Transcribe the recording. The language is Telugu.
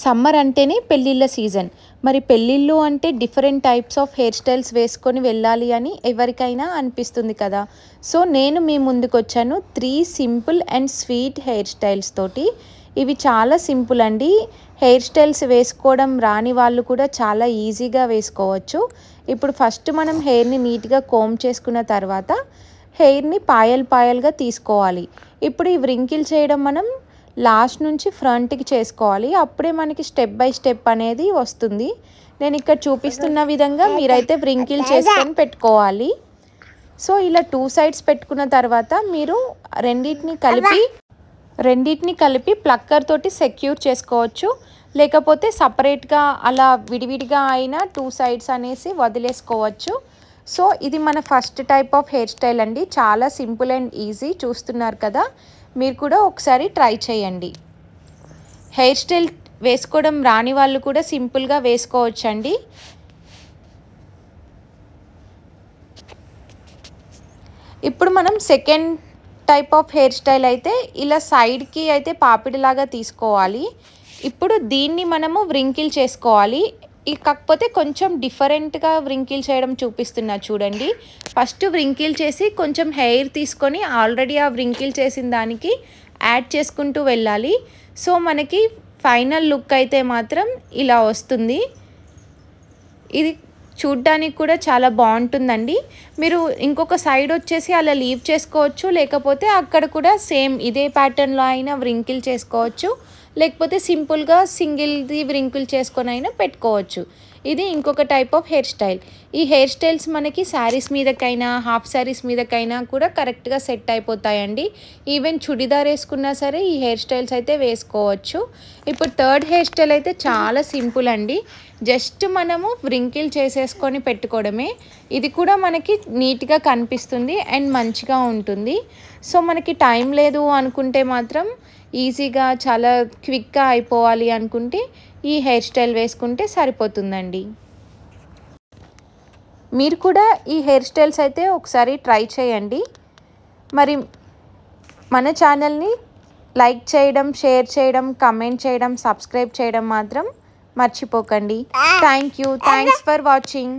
సమ్మర్ అంటేనే పెళ్ళిళ్ళ సీజన్. మరి పెళ్ళిళ్ళు అంటే different types of hair styles వేసుకొని వెళ్ళాలి అని ఎవరికైనా అనిపిస్తుంది కదా. సో నేను మీ ముందుకొచ్చాను 3 simple and sweet hair styles తోటి. ఇవి చాలా సింపుల్ అండి. హెయిర్ స్టైల్స్ వేసుకోవడం రాని వాళ్ళు కూడా చాలా ఈజీగా వేసుకోవచ్చు. ఇప్పుడు ఫస్ట్ మనం హెయిర్ని నీట్గా కోమ్ చేసుకున్న తర్వాత హెయిర్ని పాయలుగా తీసుకోవాలి. ఇప్పుడు ఈ వ్రింకిల్ చేయడం మనం లాస్ట్ నుంచి ఫ్రంట్కి చేసుకోవాలి. అప్పుడే మనకి స్టెప్ బై స్టెప్ అనేది వస్తుంది. నేను ఇక్కడ చూపిస్తున్న విధంగా మీరైతే వ్రింకిల్ చేసుకొని పెట్టుకోవాలి. సో ఇలా 2 సైడ్స్ పెట్టుకున్న తర్వాత మీరు రెండింటిని కలిపి ప్లక్కర్ తోటి సెక్యూర్ చేసుకోవచ్చు. లేకపోతే సపరేట్గా అలా విడివిడిగా అయినా 2 సైడ్స్ అనేసి వదిలేసుకోవచ్చు. సో ఇది మన first type of hair style అండి. చాలా సింపుల్ అండ్ ఈజీ. చూస్తున్నారు కదా, మీరు కూడా ఒకసారి ట్రై చేయండి. హెయిర్ స్టైల్ వేసుకోవడం రాని వాళ్ళు కూడా సింపుల్గా వేసుకోవచ్చండి. ఇప్పుడు మనం second type of hair style అయితే ఇలా సైడ్కి అయితే పాపిడిలాగా తీసుకోవాలి. ఇప్పుడు దీన్ని మనము వ్రింకిల్ చేసుకోవాలి. కాకపోతే కొంచెం డిఫరెంట్గా వ్రింకిల్ చేయడం చూపిస్తున్నా చూడండి. ఫస్ట్ వ్రింకిల్ చేసి కొంచెం హెయిర్ తీసుకొని ఆల్రెడీ ఆ వ్రింకిల్ చేసిన దానికి యాడ్ చేసుకుంటూ వెళ్ళాలి. సో మనకి ఫైనల్ లుక్ అయితే మాత్రం ఇలా వస్తుంది. ఇది చూడ్డానికి కూడా చాలా బాగుంటుందండి. మీరు ఇంకొక సైడ్ వచ్చేసి అలా లీవ్ చేసుకోవచ్చు. లేకపోతే అక్కడ కూడా సేమ్ ఇదే ప్యాటర్న్లో అయినా వ్రింకిల్ చేసుకోవచ్చు. లేకపోతే సింపుల్గా సింగిల్ది వ్రింకిల్ చేసుకొని అయినా పెట్టుకోవచ్చు. ఇది ఇంకొక టైప్ ఆఫ్ హెయిర్ స్టైల్. ఈ హెయిర్ స్టైల్స్ మనకి శారీస్ మీదకైనా హాఫ్ శారీస్ మీదకైనా కూడా కరెక్ట్గా సెట్ అయిపోతాయండి. ఈవెన్ చుడిదార్ వేసుకున్నా సరే ఈ హెయిర్ స్టైల్స్ అయితే వేసుకోవచ్చు. ఇప్పుడు థర్డ్ హెయిర్ స్టైల్ అయితే చాలా సింపుల్ అండి. జస్ట్ మనము వ్రింకిల్ చేసేసుకొని పెట్టుకోవడమే. ఇది కూడా మనకి నీట్గా కనిపిస్తుంది అండ్ మంచిగా ఉంటుంది. సో మనకి టైం లేదు అనుకుంటే మాత్రం ఈజీగా చాలా క్విక్గా అయిపోవాలి అనుకుంటే ఈ హెయిర్ స్టైల్ వేసుకుంటే సరిపోతుందండి. మీరు కూడా ఈ హెయిర్ స్టైల్స్ అయితే ఒకసారి ట్రై చేయండి. మరి మన ఛానల్ని లైక్ చేయడం, షేర్ చేయడం, కమెంట్ చేయడం, సబ్స్క్రైబ్ చేయడం మాత్రం మర్చిపోకండి. Thanks for watching.